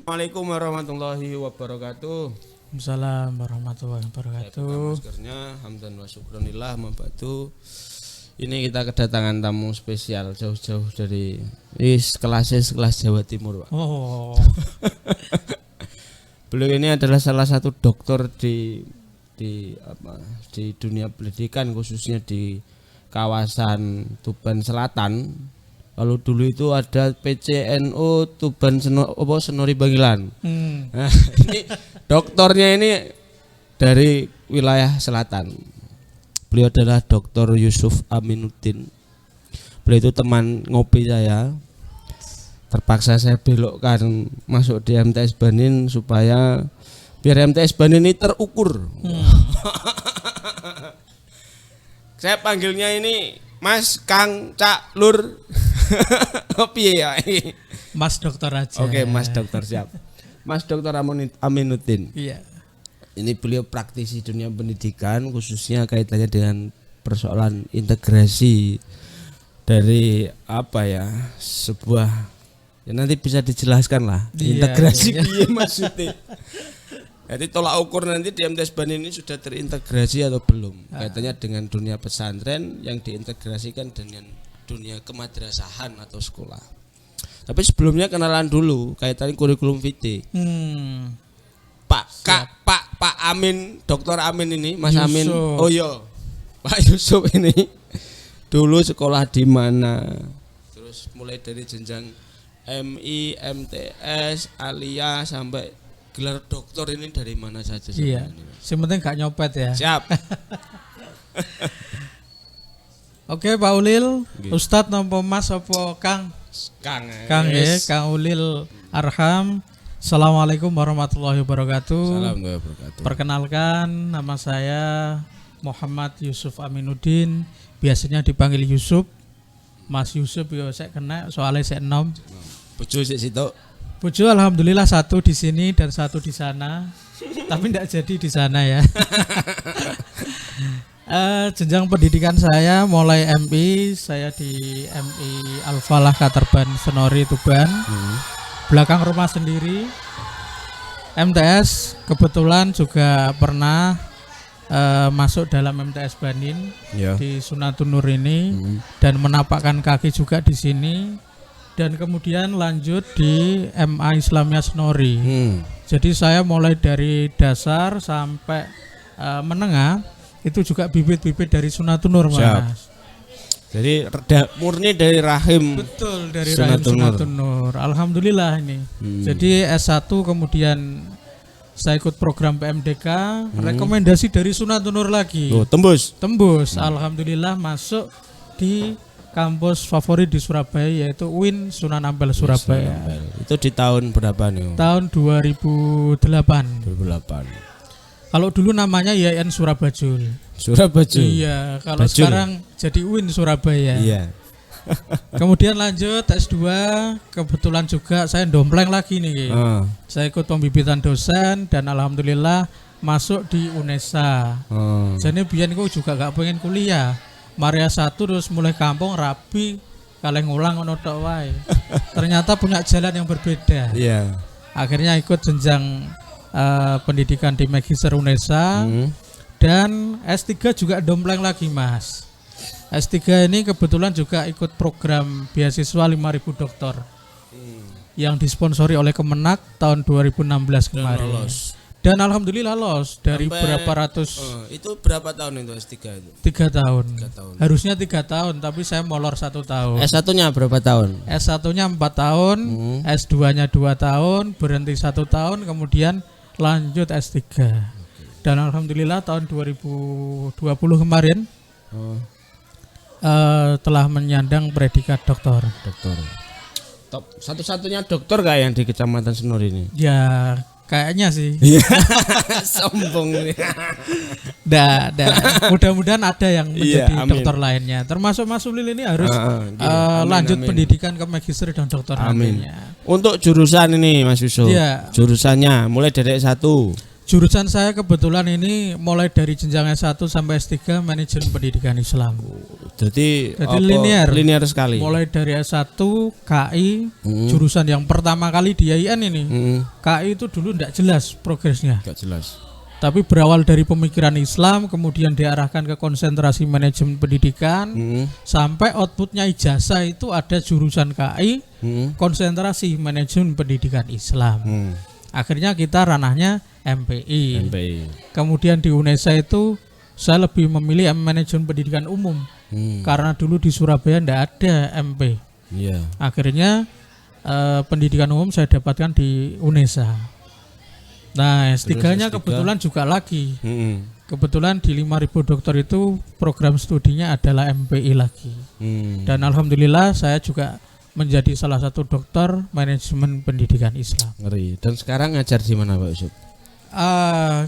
Assalamualaikum warahmatullahi wabarakatuh. Waalaikumsalam warahmatullahi wabarakatuh. Maskernya hamdan wa syukronillah mabadu. Ini kita kedatangan tamu spesial jauh-jauh dari kelas Jawa Timur, Pak. Oh. Beliau ini adalah salah satu dokter di dunia pendidikan, khususnya di kawasan Tuban Selatan. Kalau dulu itu ada PCNU Tuban Senori Bangilan. Nah, ini dokternya ini dari wilayah selatan. Beliau adalah Dr. Yusuf Aminuddin. Beliau itu teman ngopi saya. Terpaksa saya belokkan masuk di MTS Banin supaya biar MTS Banin ini terukur. Saya panggilnya ini Mas, Kang, Cak, Lur. Piye ya? Mas dokter aja. Oke, Mas dokter siap. Mas Dr. Aminuddin. Iya. Ini beliau praktisi dunia pendidikan, khususnya kaitannya dengan persoalan integrasi dari sebuah ya nanti bisa dijelaskan lah. Integrasi piye maksudnya. Jadi tolak ukur nanti di MTS Banin ini sudah terintegrasi atau belum kaitannya dengan dunia pesantren yang diintegrasikan dengan dunia kemadrasahan atau sekolah. Tapi sebelumnya kenalan dulu kaitannya kurikulum vitae. Pak Amin, Dr. Amin ini, Mas Yusuf. Amin. Oh iya. Pak Yusuf ini dulu sekolah di mana? Terus mulai dari jenjang MI, MTS, Alia sampai gelar doktor ini dari mana saja? Iya. Yang penting gak nyopet ya. Siap. Oke, Pak Ulil, Ustadz nompo Mas apa Kang? Kang ya, Kang Ulil Arham. Assalamualaikum warahmatullahi wabarakatuh. Assalamualaikum warahmatullahi wabarakatuh. Perkenalkan, nama saya Muhammad Yusuf Aminuddin, biasanya dipanggil Yusuf. Mas Yusuf ya saya kena soalnya saya enom. Bojo sik situ. Bojo alhamdulillah satu di sini dan satu di sana. Tapi tidak jadi di sana ya. Jenjang pendidikan saya mulai MI, saya di MI Al-Falah Katerban Senori Tuban. Belakang rumah sendiri. MTS kebetulan juga pernah masuk dalam MTS Banin di Sunatun Nur ini dan menapakkan kaki juga di sini dan kemudian lanjut di MA Islamiyah Senori. Jadi saya mulai dari dasar sampai menengah itu juga bibit-bibit dari Sunatun Nur, Mas. Jadi murni dari rahim. Betul, dari rahim Sunatun Nur. Alhamdulillah ini. Jadi S1 kemudian saya ikut program PMDK, rekomendasi dari Sunatun Nur lagi. Tembus. Alhamdulillah masuk di kampus favorit di Surabaya yaitu UIN Sunan Ampel Surabaya. Itu di tahun berapa nih? Tahun 2008. Kalau dulu namanya IAIN Surabajul. Iya, kalau Bajul. Sekarang jadi UIN Surabaya. Iya. Kemudian lanjut S2, kebetulan juga saya dompleng lagi nih. Saya ikut pembibitan dosen dan alhamdulillah masuk di UNESA. Jadi biyen aku juga gak pengen kuliah. Maria 1 terus mulai kampung rapi, kaleng ngulang ono tok wae. Ternyata punya jalan yang berbeda. Iya. Akhirnya ikut jenjang pendidikan di Magister UNESA. Dan S3 juga dompleng lagi, Mas. S3 ini kebetulan juga ikut program beasiswa 5.000 dokter yang disponsori oleh Kemenak tahun 2016 kemarin. Dan alhamdulillah lolos dari berapa ratus. Itu berapa tahun itu S3 itu? 3 tahun. Harusnya 3 tahun, tapi saya molor 1 tahun. S1-nya berapa tahun? S1-nya 4 tahun, S2-nya 2 tahun, berhenti 1 tahun, kemudian lanjut S3. Dan alhamdulillah tahun 2020 kemarin telah menyandang predikat doktor. Top satu-satunya dokter kayak yang di Kecamatan Senori ini. Ya kayaknya sih. Sombong. Mudah-mudahan ada yang menjadi dokter lainnya. Termasuk Mas Ulil ini harus lanjut pendidikan ke magister dan dokter nantinya. Untuk jurusan ini Mas Yusuf. Jurusannya mulai dari S1. Jurusan saya kebetulan ini mulai dari jenjang S1 sampai S3 manajemen pendidikan Islam. Jadi linear sekali. Mulai dari S1 KI, jurusan yang pertama kali di IAIN ini. KI itu dulu tidak jelas progresnya. Enggak jelas. Tapi berawal dari pemikiran Islam, kemudian diarahkan ke konsentrasi manajemen pendidikan, sampai outputnya ijazah itu ada jurusan KI, konsentrasi manajemen pendidikan Islam. Akhirnya kita ranahnya MPI. Kemudian di UNESA itu saya lebih memilih manajemen pendidikan umum, karena dulu di Surabaya tidak ada MP. Akhirnya pendidikan umum saya dapatkan di UNESA. Nah, S3-nya kebetulan juga lagi. Kebetulan di 5.000 dokter itu program studinya adalah MPI lagi. Dan alhamdulillah saya juga menjadi salah satu dokter manajemen pendidikan Islam. Dan sekarang ngajar di mana Pak Yusuf?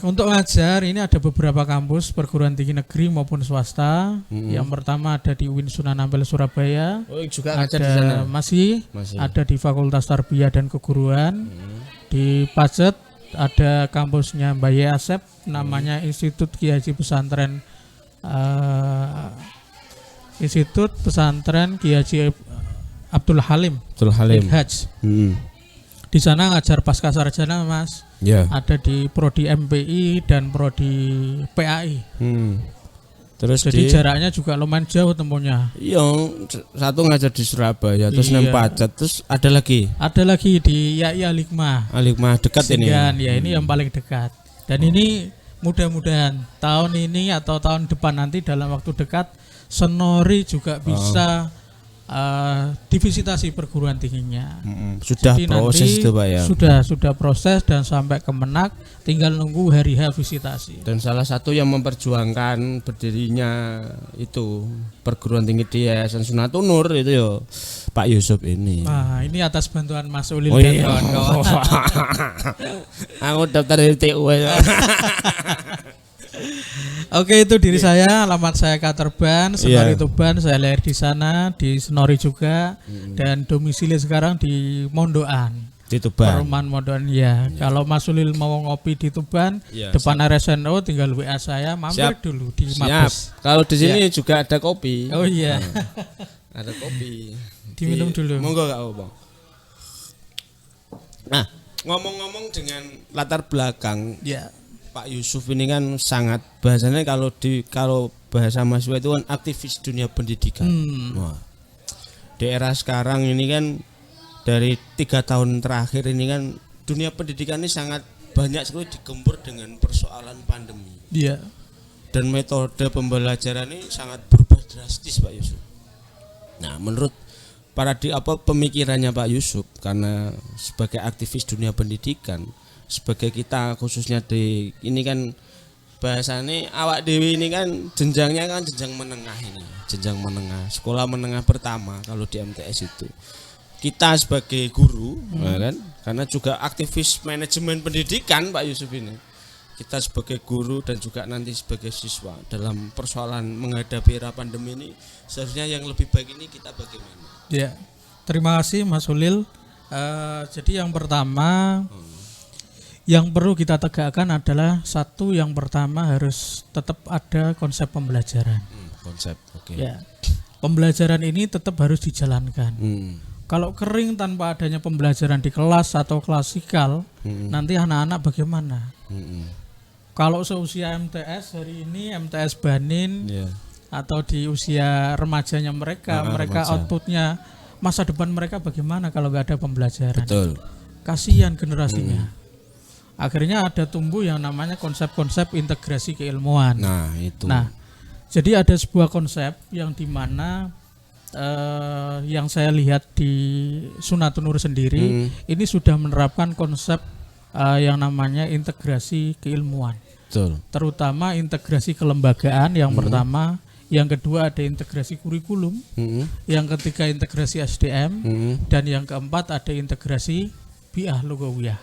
Untuk ngajar ini ada beberapa kampus perguruan tinggi negeri maupun swasta. Yang pertama ada di UIN Sunan Ampel Surabaya. Juga ngajar di sana. Masih ada di Fakultas Tarbiyah dan Keguruan. Di Pacet ada kampusnya Mbak Asep, namanya Institut Kiai Haji Pesantren Institut Pesantren Kiai Haji Abdul Halim. Haj. Di sana ngajar pasca sarjana Mas. Ada di prodi MPI dan prodi PAI. Terus jadi jaraknya juga lumayan jauh tempuhnya. Iya, satu ngajar di Surabaya, terus Pacet, terus ada lagi. Ada lagi di YAI Alikma. Alikma dekat Singgan, ini. Ya ini yang paling dekat. Dan ini mudah-mudahan tahun ini atau tahun depan nanti dalam waktu dekat Senori juga bisa divisitasi perguruan tingginya. Sudah jadi proses itu Pak ya? Sudah proses dan sampai Kemenak, tinggal nunggu hari H visitasi. Dan salah satu yang memperjuangkan berdirinya itu perguruan tinggi di Yayasan Sunatunur itu ya Pak Yusuf ini. Nah, ini atas bantuan Mas Ulil dan kawan-kawan. Aku daftar di TU ya. Oke, itu diri saya, alamat saya Katerban, Senori Tuban, saya lahir di sana, di Senori juga, dan domisili sekarang di Mondoan. Di Tuban. Perumahan Mondoan ya. Kalau Mas Ulil mau ngopi di Tuban, depan RSNO tinggal WA saya, mampir dulu di Mabes. Kalau di sini juga ada kopi. Oh iya. Ada kopi. Diminum dulu. Monggo Kak Bang. Nah, ngomong-ngomong dengan latar belakang Pak Yusuf ini kan sangat bahasanya kalau bahasa mahasiswa itu kan aktivis dunia pendidikan. Wah. Di era sekarang ini kan dari 3 tahun terakhir ini kan dunia pendidikan ini sangat banyak sekali digempur dengan persoalan pandemi. Iya. Dan metode pembelajaran ini sangat berubah drastis Pak Yusuf. Nah, menurut pemikirannya Pak Yusuf karena sebagai aktivis dunia pendidikan, sebagai kita khususnya di ini kan bahasanya awak dewi ini kan jenjangnya kan jenjang menengah ini, jenjang menengah, sekolah menengah pertama kalau di MTS itu. Kita sebagai guru kan karena juga aktivis manajemen pendidikan Pak Yusuf ini. Kita sebagai guru dan juga nanti sebagai siswa dalam persoalan menghadapi era pandemi ini seharusnya yang lebih baik ini kita bagaimana? Ya, terima kasih Mas Ulil. Jadi yang pertama yang perlu kita tegakkan adalah satu, yang pertama harus tetap ada konsep pembelajaran. Konsep, oke. Ya, pembelajaran ini tetap harus dijalankan. Kalau kering tanpa adanya pembelajaran di kelas atau klasikal, nanti anak-anak bagaimana? Kalau seusia MTS hari ini, MTS Banin, atau di usia remajanya mereka outputnya masa depan mereka bagaimana kalau nggak ada pembelajaran? Betul. Kasihan generasinya. Akhirnya ada tumbuh yang namanya konsep-konsep integrasi keilmuan. Nah, itu. Nah, jadi ada sebuah konsep yang dimana yang saya lihat di Sunatunur sendiri ini sudah menerapkan konsep yang namanya integrasi keilmuan. Betul. Terutama integrasi kelembagaan yang pertama, yang kedua ada integrasi kurikulum, yang ketiga integrasi SDM, dan yang keempat ada integrasi biah lugawiyah,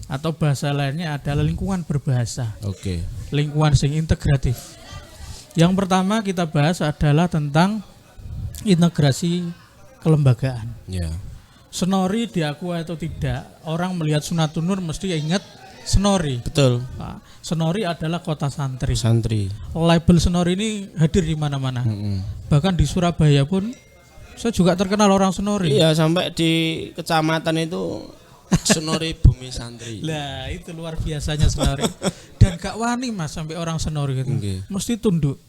atau bahasa lainnya adalah lingkungan berbahasa. Lingkungan sing integratif. Yang pertama kita bahas adalah tentang integrasi kelembagaan. Senori diakui atau tidak, orang melihat Sunatunur mesti ingat Senori. Betul. Senori adalah kota santri. Santri. Label Senori ini hadir di mana-mana. Bahkan di Surabaya pun saya juga terkenal orang Senori. Iya, sampai di kecamatan itu Senori Bumi Santri. Lah, itu luar biasanya Senori. Dan gak wani Mas sampai orang Senori gitu. Mesti tunduk.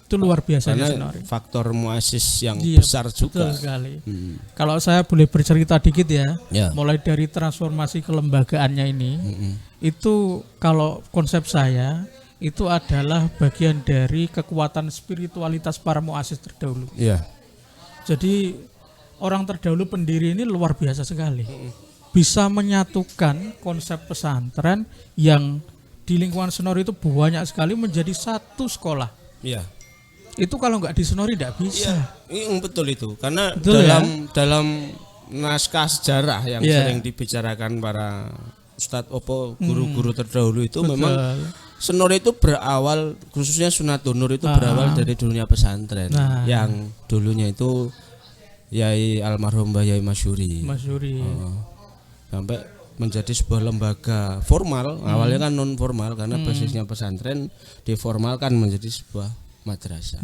Itu luar biasanya Senori. Faktor muasis yang besar juga. Betul sekali. Kalau saya boleh bercerita dikit ya, mulai dari transformasi kelembagaannya ini, itu kalau konsep saya itu adalah bagian dari kekuatan spiritualitas para muasis terdahulu. Jadi orang terdahulu pendiri ini luar biasa sekali. Bisa menyatukan konsep pesantren yang di lingkungan Senori itu banyak sekali menjadi satu sekolah. Itu kalau nggak di Senori tidak bisa. Betul itu, karena betul dalam naskah sejarah yang sering dibicarakan para ustadz guru-guru terdahulu itu memang Senori itu berawal, khususnya Sunatun Nur itu berawal dari dunia pesantren yang dulunya itu Yai almarhum Yai Masyuri. Sampai menjadi sebuah lembaga formal, awalnya kan non formal karena basisnya pesantren, diformalkan menjadi sebuah madrasah.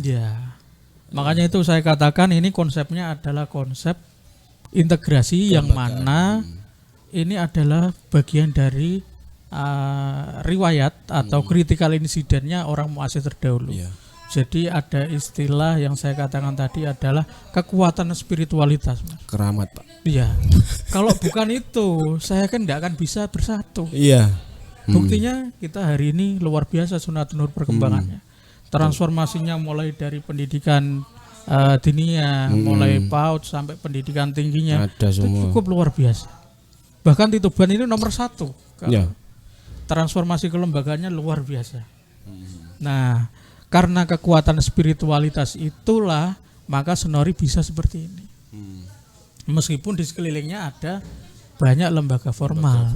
Makanya itu saya katakan ini konsepnya adalah konsep integrasi yang mana ini adalah bagian dari riwayat atau critical incidentnya orang muasyir terdahulu. Jadi ada istilah yang saya katakan tadi adalah kekuatan spiritualitas, Mas. Keramat, Pak. Kalau bukan itu, saya kan tidak akan bisa bersatu. Buktinya kita hari ini luar biasa Sunatun Nur perkembangannya. Transformasinya mulai dari pendidikan diniyah, mulai PAUD sampai pendidikan tingginya, itu cukup luar biasa. Bahkan di Tuban ini nomor 1. Transformasi kelembagaannya luar biasa. Nah, karena kekuatan spiritualitas itulah maka Senori bisa seperti ini. Meskipun di sekelilingnya ada banyak lembaga formal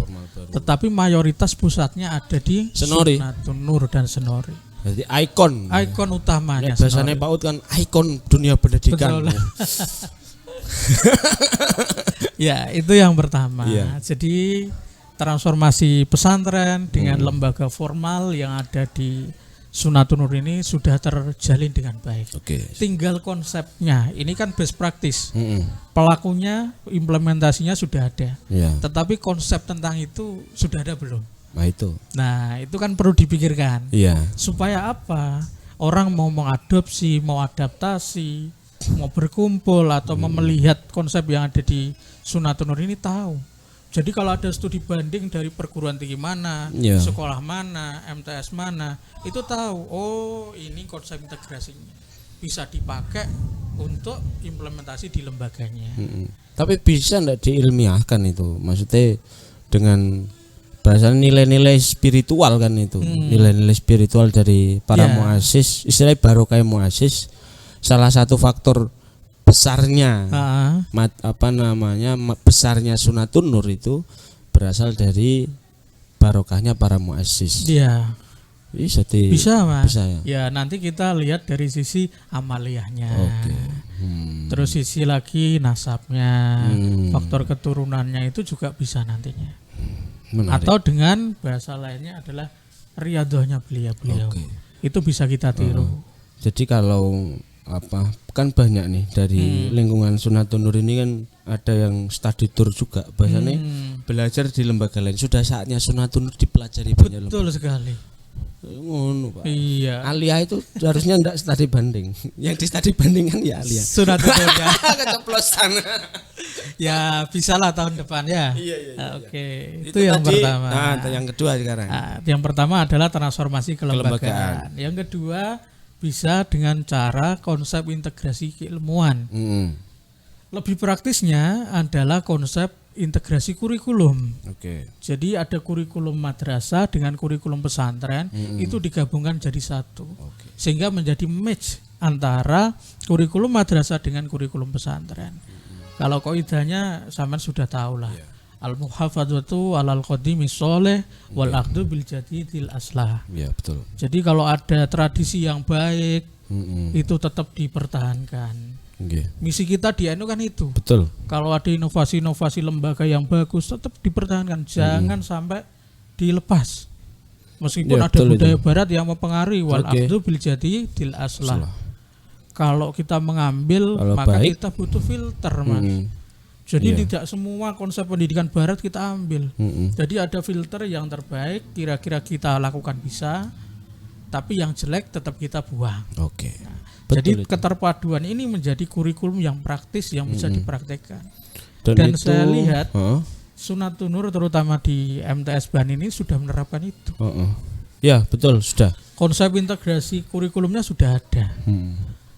tetapi mayoritas pusatnya ada di Sunatun Nur dan Senori. Jadi ikon utamanya. Bahasanya PAUD kan ikon dunia pendidikan. Itu yang pertama. Jadi transformasi pesantren dengan lembaga formal yang ada di Sunatun Nur ini sudah terjalin dengan baik. Tinggal konsepnya, ini kan best practice. Pelakunya, implementasinya sudah ada. Tetapi konsep tentang itu sudah ada belum? Nah, itu kan perlu dipikirkan. Supaya apa? Orang mau mengadopsi, mau adaptasi, mau berkumpul atau mau melihat konsep yang ada di Sunatun Nur ini tahu. Jadi kalau ada studi banding dari perguruan tinggi mana, sekolah mana, MTS mana, itu tahu, oh ini konsep integrasinya bisa dipakai untuk implementasi di lembaganya. Tapi bisa enggak diilmiahkan itu? Maksudnya dengan bahasa nilai-nilai spiritual kan itu, nilai-nilai spiritual dari para muasis, istilahnya barokah muasis, salah satu faktor besarnya besarnya Sunatun Nur itu berasal dari barokahnya para muassis. Bisa Mas. Ya nanti kita lihat dari sisi amaliyahnya. Terus sisi lagi nasabnya, faktor keturunannya itu juga bisa nantinya. Atau dengan bahasa lainnya adalah riadohnya beliau. Itu bisa kita tiru. Jadi kalau kan banyak nih dari lingkungan Sunatun Nur ini kan ada yang study tour juga, bahasanya belajar di lembaga lain. Sudah saatnya Sunatun Nur dipelajari banyak lembaga. Betul sekali. Ngono, Pak. Alia itu harusnya enggak studi banding. Yang di studi banding kan ya Alia. Sunatun Nur ya. Keceplosan. Ya bisalah tahun depan ya. Oke. Itu yang tadi, pertama. Yang kedua sekarang. Yang pertama adalah transformasi kelembagaan. Yang kedua bisa dengan cara konsep integrasi keilmuan. Lebih praktisnya adalah konsep integrasi kurikulum. Jadi ada kurikulum madrasah dengan kurikulum pesantren, itu digabungkan jadi satu. Sehingga menjadi match antara kurikulum madrasah dengan kurikulum pesantren. Kalau kaidahnya sampean sudah tahu lah. Al-muhafadzatu 'alal qadimi sholih wal akhdhu bil jadidil aslah. Betul. Jadi kalau ada tradisi yang baik itu tetap dipertahankan. Misi kita di NU kan itu. Betul. Kalau ada inovasi-inovasi lembaga yang bagus tetap dipertahankan. Jangan sampai dilepas. Meskipun ada budaya barat yang mempengaruhi, wal akhdhu bil jadi dil aslah. Kalau kita mengambil maka kita butuh filter, Mas. Jadi tidak semua konsep pendidikan barat kita ambil. Jadi ada filter yang terbaik kira-kira kita lakukan bisa, tapi yang jelek tetap kita buang. Nah, jadi keterpaduan ini menjadi kurikulum yang praktis yang bisa dipraktekkan. Dan saya lihat Sunatun Nur terutama di MTS BAN ini sudah menerapkan itu. Ya betul, sudah. Konsep integrasi kurikulumnya sudah ada.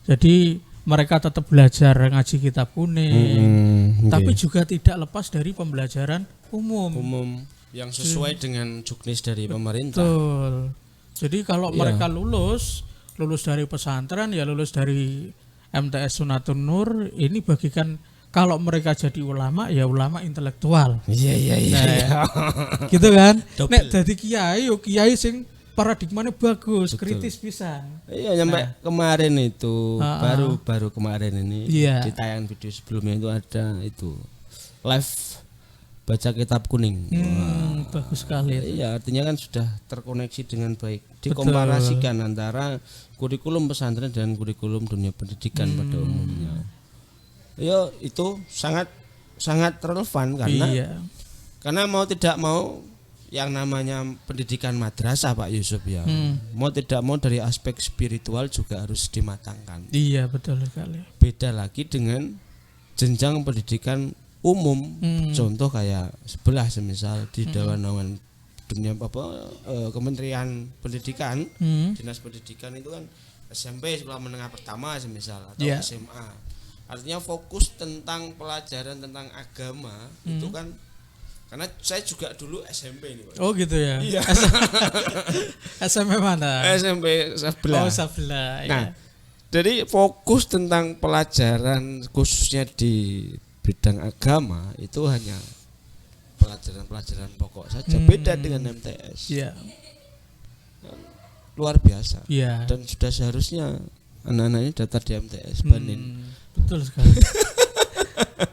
Jadi mereka tetap belajar ngaji kitab kuning, tapi juga tidak lepas dari pembelajaran umum yang sesuai dengan juknis dari pemerintah. Betul. Jadi kalau mereka lulus dari pesantren, ya lulus dari MTS Sunatun Nur, ini bagikan kalau mereka jadi ulama, ya ulama intelektual. Iya. Gitu kan? Nek jadi kiai sing paradigmanya bagus, kritis bisa. Iya, sampai kemarin itu baru kemarin ini di tayangan video sebelumnya itu ada itu live baca kitab kuning. Bagus sekali. Iya, artinya kan sudah terkoneksi dengan baik. Dikomparasikan antara kurikulum pesantren dan kurikulum dunia pendidikan pada umumnya. Ya, itu sangat relevan karena mau tidak mau yang namanya pendidikan madrasah Pak Yusuf ya, mau tidak mau dari aspek spiritual juga harus dimatangkan. Iya betul sekali. Beda lagi dengan jenjang pendidikan umum, contoh kayak sebelah semisal di Dewan Naungan dunia Kementerian Pendidikan, Dinas Pendidikan itu kan SMP sekolah menengah pertama semisal atau SMA. Artinya fokus tentang pelajaran tentang agama itu kan. Karena saya juga dulu SMP ini Pak. Oh gitu ya. Iya. SMP mana? SMP sebelah. Oh sebelah. Nah, jadi fokus tentang pelajaran khususnya di bidang agama itu hanya pelajaran pokok saja. Beda dengan MTS. Iya. Luar biasa. Iya. Dan sudah seharusnya anak-anak ini daftar di MTS Banin. Betul sekali.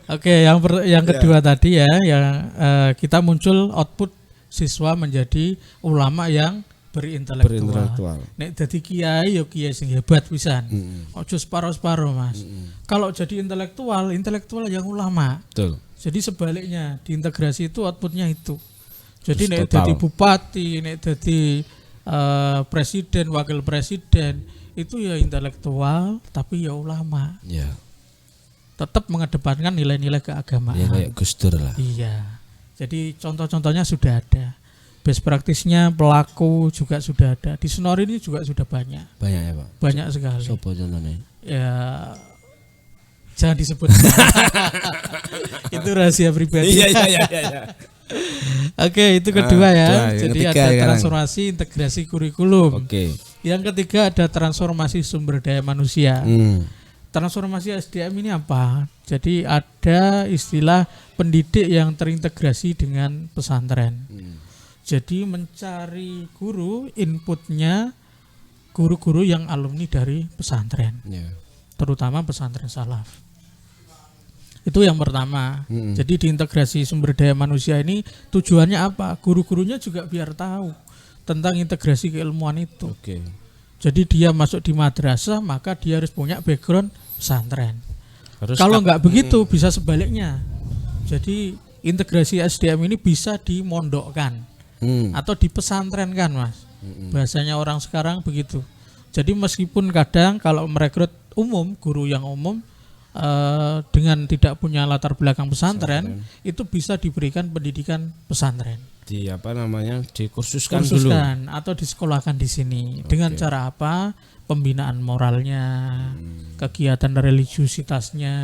Oke, yang kedua tadi ya, yang kita muncul output siswa menjadi ulama yang berintelektual. Nek jadi kiai yo kiai sing hebat pisan. Ojo separo-separo Mas. Kalau jadi intelektual yang ulama. Betul. Jadi sebaliknya, diintegrasi itu outputnya itu. Jadi nek jadi bupati, nek jadi presiden, wakil presiden itu ya intelektual tapi ya ulama. Iya. Tetap mengedepankan nilai-nilai keagamaan. Ya kayak Gus Dur lah. Iya. Jadi contoh-contohnya sudah ada. Best praktisnya pelaku juga sudah ada. Di Sonori ini juga sudah banyak. Banyak ya Pak. Banyak sekali. Sopo contohnya? Ya jangan disebut. Itu rahasia pribadi. Iya. Oke, itu kedua ya. Jadi ada transformasi integrasi kurikulum. Oke. Yang ketiga ada transformasi sumber daya manusia. Transformasi SDM ini apa? Jadi ada istilah pendidik yang terintegrasi dengan pesantren. Jadi mencari guru, inputnya guru-guru yang alumni dari pesantren, terutama pesantren salaf. Itu yang pertama. Jadi diintegrasi sumber daya manusia ini tujuannya apa? Guru-gurunya juga biar tahu tentang integrasi keilmuan itu. Jadi dia masuk di madrasah maka dia harus punya background pesantren. Kalau nggak begitu bisa sebaliknya. Jadi integrasi SDM ini bisa dimondokkan atau dipesantrenkan Mas. Bahasanya orang sekarang begitu. Jadi meskipun kadang kalau merekrut guru yang umum dengan tidak punya latar belakang pesantren, itu bisa diberikan pendidikan pesantren. Dikursuskan dulu atau disekolahkan di sini. Dengan cara apa? Pembinaan moralnya, kegiatan religiusitasnya,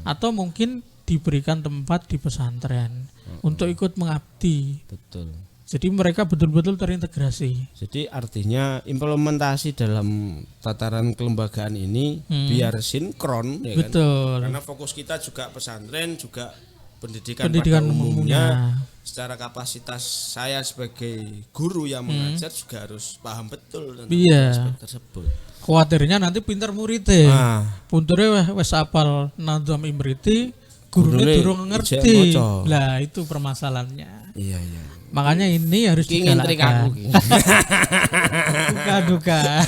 atau mungkin diberikan tempat di pesantren untuk ikut mengabdi. Betul. Jadi mereka betul-betul terintegrasi. Jadi artinya implementasi dalam tataran kelembagaan ini biar sinkron, ya betul. Kan? Karena fokus kita juga pesantren, juga pendidikan pada umumnya. Secara kapasitas saya sebagai guru yang mengajar juga harus paham betul tentang aspek tersebut. Khawatirnya nanti pintar muridnya. Punture wes apal Nazam Imriti, gurune durung ngerti. Lah itu permasalahannya. Iya. Makanya ini harus digalakkan. Duka.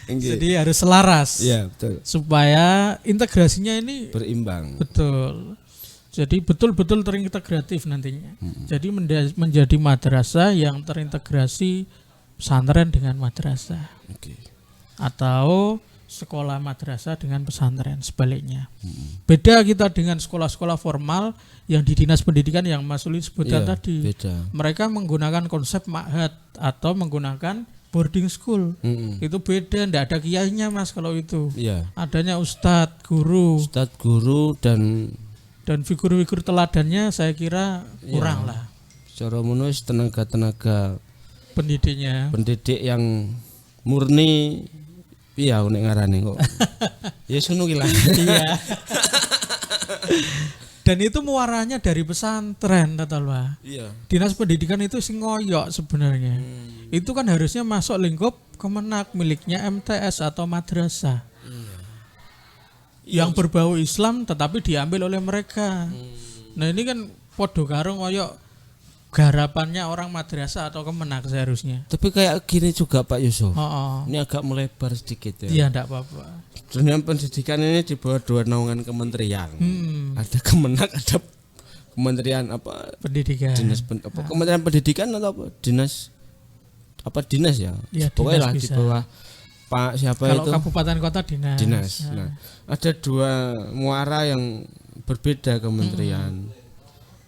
Jadi harus selaras. Iya, betul. Supaya integrasinya ini berimbang. Betul. Jadi betul-betul terintegratif nantinya. Jadi menjadi madrasah yang terintegrasi pesantren dengan madrasah. Atau sekolah madrasah dengan pesantren, sebaliknya. Beda kita dengan sekolah-sekolah formal yang di dinas pendidikan yang Mas Uli sebutkan tadi. Beda. Mereka menggunakan konsep ma'had atau menggunakan boarding school. Itu beda, enggak ada kiainya Mas kalau itu. Adanya ustadz, guru dan figur-figur teladannya saya kira kurang lah. Secara menurut tenaga pendidik yang murni. Iya, nek ngarane kok. Ya ngono ki lah. Iya. Dan itu muaranya dari pesantren Tatalwa. Iya. Dinas pendidikan itu sing ngoyok sebenarnya. Itu kan harusnya masuk lingkup Kemenak miliknya MTS atau madrasah. Yang berbau Islam tetapi diambil oleh mereka. Nah, ini kan podo karo ngoyok garapannya orang madrasah atau Kemenak seharusnya. Tapi kayak gini juga Pak Yusuf. Ini agak melebar sedikit ya. Iya, enggak apa-apa. Dunia pendidikan ini di bawah 2 naungan kementerian. Ada Kemenak, ada Kementerian apa? Pendidikan. Kementerian Pendidikan atau apa? Dinas ya. Pokoknya lah di bawah Pak siapa kalau itu? Kalau kabupaten kota dinas. Nah, ada 2 muara yang berbeda kementerian.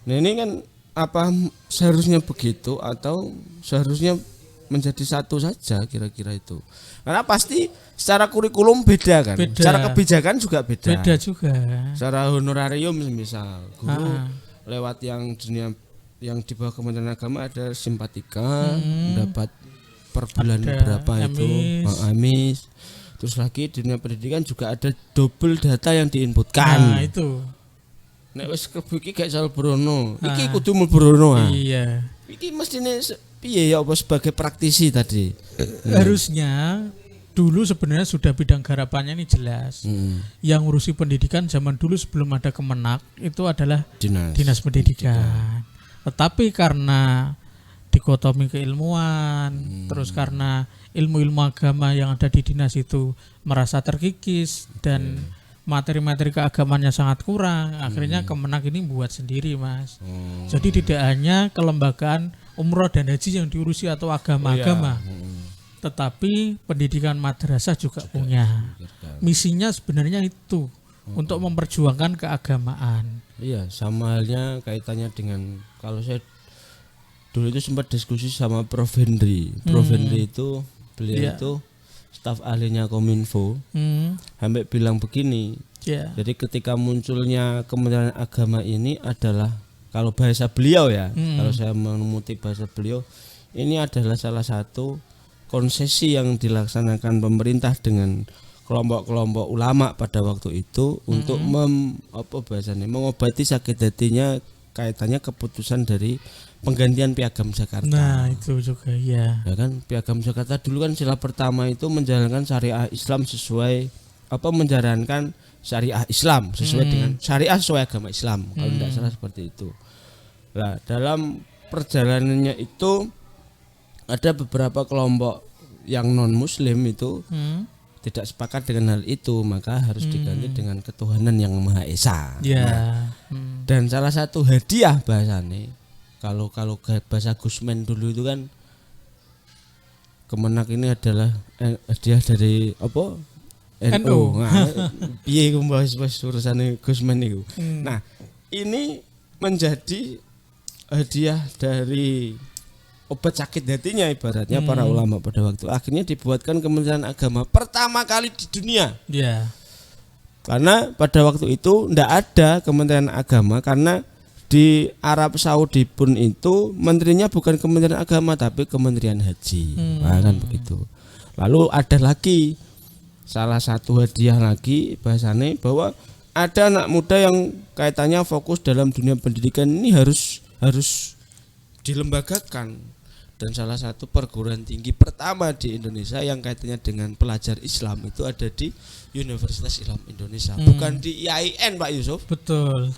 Nah, ini kan apa seharusnya begitu atau seharusnya menjadi satu saja kira-kira itu? Karena pasti secara kurikulum beda kan, secara kebijakan juga beda. Beda juga. Secara honorarium misal guru lewat yang di bawah Kementerian Agama ada simpatika, dapat per bulan berapa itu, amis. Terus lagi di dunia pendidikan juga ada double data yang diinputkan. Nah, itu. Nek wis kebuki gak sal brono. Iki kudu mulbrono. Iya. Iki mestine piye ya apa sebagai praktisi tadi? Harusnya dulu sebenarnya sudah bidang garapannya ini jelas. Yang ngurusi pendidikan zaman dulu sebelum ada Kemenak itu adalah dinas pendidikan. Tetapi karena dikotomi keilmuan, terus karena ilmu-ilmu agama yang ada di dinas itu merasa terkikis dan materi-materi keagamannya sangat kurang, akhirnya Kemenak ini buat sendiri Mas. Jadi tidak hanya kelembagaan umroh dan haji yang diurusi atau agama-agama, tetapi pendidikan madrasah juga punya. Misinya sebenarnya itu untuk memperjuangkan keagamaan. Iya, sama halnya kaitannya dengan kalau saya dulu itu sempat diskusi sama Prof Henry. Prof Henry itu beliau itu staf ahlinya Kominfo, sampai bilang begini. Jadi ketika munculnya Kementerian Agama ini adalah kalau bahasa beliau ya, kalau saya mengutip bahasa beliau, ini adalah salah satu konsesi yang dilaksanakan pemerintah dengan kelompok-kelompok ulama pada waktu itu untuk mengobati sakit hatinya kaitannya keputusan dari penggantian Piagam Jakarta. Nah, itu juga ya kan Piagam Jakarta dulu kan sila pertama itu menjalankan syariah Islam sesuai menjalankan syariah Islam sesuai dengan syariah sesuai agama Islam kalau tidak salah seperti itu. Nah, dalam perjalanannya itu ada beberapa kelompok yang non muslim itu tidak sepakat dengan hal itu, maka harus diganti dengan ketuhanan yang Maha Esa. Dan salah satu hadiah bahasane kalau bahasa Gusmen dulu itu kan Kemenak ini adalah hadiah dari apa? NU. Piye ku bahas urusane Gusmen itu. Nah, ini menjadi hadiah dari obat sakit hatinya ibaratnya para ulama pada waktu. Akhirnya dibuatkan Kementerian Agama pertama kali di dunia. Karena pada waktu itu ndak ada Kementerian Agama karena di Arab Saudi pun itu menterinya bukan Kementerian Agama tapi Kementerian Haji. Kan begitu. Lalu ada lagi salah satu hadiah lagi bahasane bahwa ada anak muda yang kaitannya fokus dalam dunia pendidikan ini harus dilembagakan. Dan salah satu perguruan tinggi pertama di Indonesia yang kaitannya dengan pelajar Islam itu ada di Universitas Islam Indonesia, bukan di IAIN Pak Yusuf. Betul.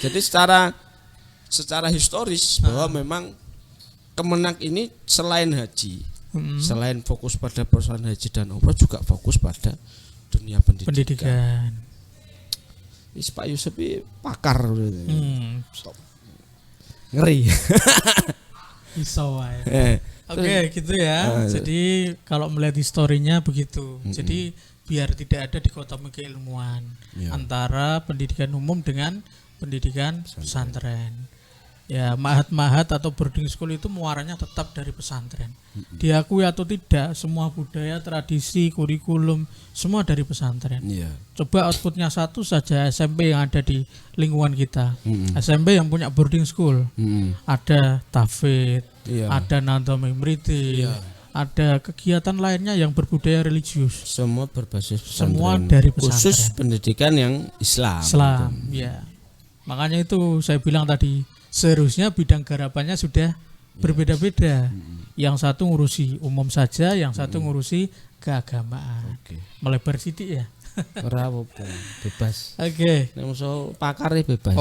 Jadi secara secara historis bahwa memang Kemenak ini selain haji, selain fokus pada persoalan haji dan umroh juga fokus pada dunia pendidikan. Pak Yusuf ini pakar ngeri. Iso wae. Oke, gitu ya. Jadi kalau melihat historinya begitu. Jadi biar tidak ada dikotomi keilmuan antara pendidikan umum dengan pendidikan pesantren. Ya, mahat-mahat atau boarding school itu muaranya tetap dari pesantren. Diakui atau tidak, semua budaya, tradisi, kurikulum semua dari pesantren. Coba outputnya satu saja SMP yang ada di lingkungan kita. SMP yang punya boarding school, ada tahfidz, ada Nadham Imriti, ada kegiatan lainnya yang berbudaya religius. Semua berbasis pesantren. Semua dari pesantren. Khusus pendidikan yang Islam. Ya. Makanya itu saya bilang tadi, seharusnya bidang garapannya sudah berbeda-beda. Yang satu ngurusi umum saja, yang satu ngurusi keagamaan. Melebar sidik ya. Ora apa-apa, bebas. Nek musuh pakar bebas.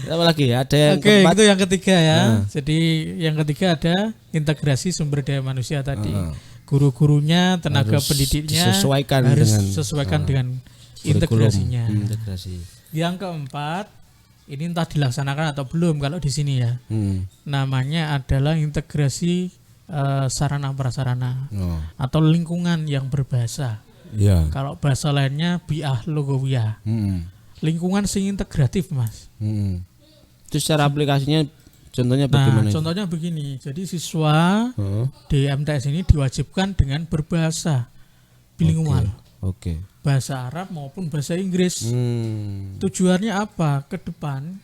Apa lagi? Ada yang keempat. Itu yang ketiga ya. Jadi yang ketiga ada integrasi sumber daya manusia tadi. Guru-gurunya, tenaga pendidiknya harus disesuaikan dengan integrasinya. Yang keempat, ini entah dilaksanakan atau belum kalau di sini ya. Namanya adalah integrasi sarana prasarana atau lingkungan yang berbahasa. Kalau bahasa lainnya bi'ah logowiyah. Lingkungan sing integratif, Mas. Itu secara aplikasinya contohnya bagaimana? Contohnya begini. Jadi siswa di MTS ini diwajibkan dengan berbahasa bilingual. Bahasa Arab maupun bahasa Inggris. Tujuannya apa? Ke depan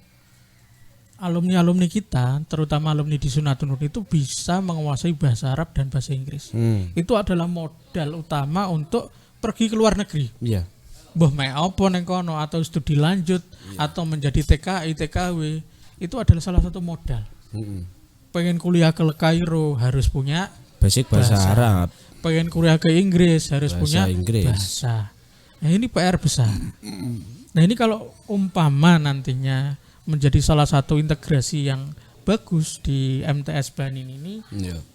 alumni-alumni kita, terutama alumni di Sunnatun Nur itu bisa menguasai bahasa Arab dan bahasa Inggris. Itu adalah modal utama untuk pergi ke luar negeri. Mbah mek apa ning kono atau studi lanjut atau menjadi TKI, TKW, itu adalah salah satu modal. Pengen kuliah ke Kairo harus punya basic bahasa Arab. Pengen kuliah ke Inggris harus punya Inggris. Bahasa. Nah, ini PR besar. Nah, ini kalau umpama nantinya menjadi salah satu integrasi yang bagus di MTS Banin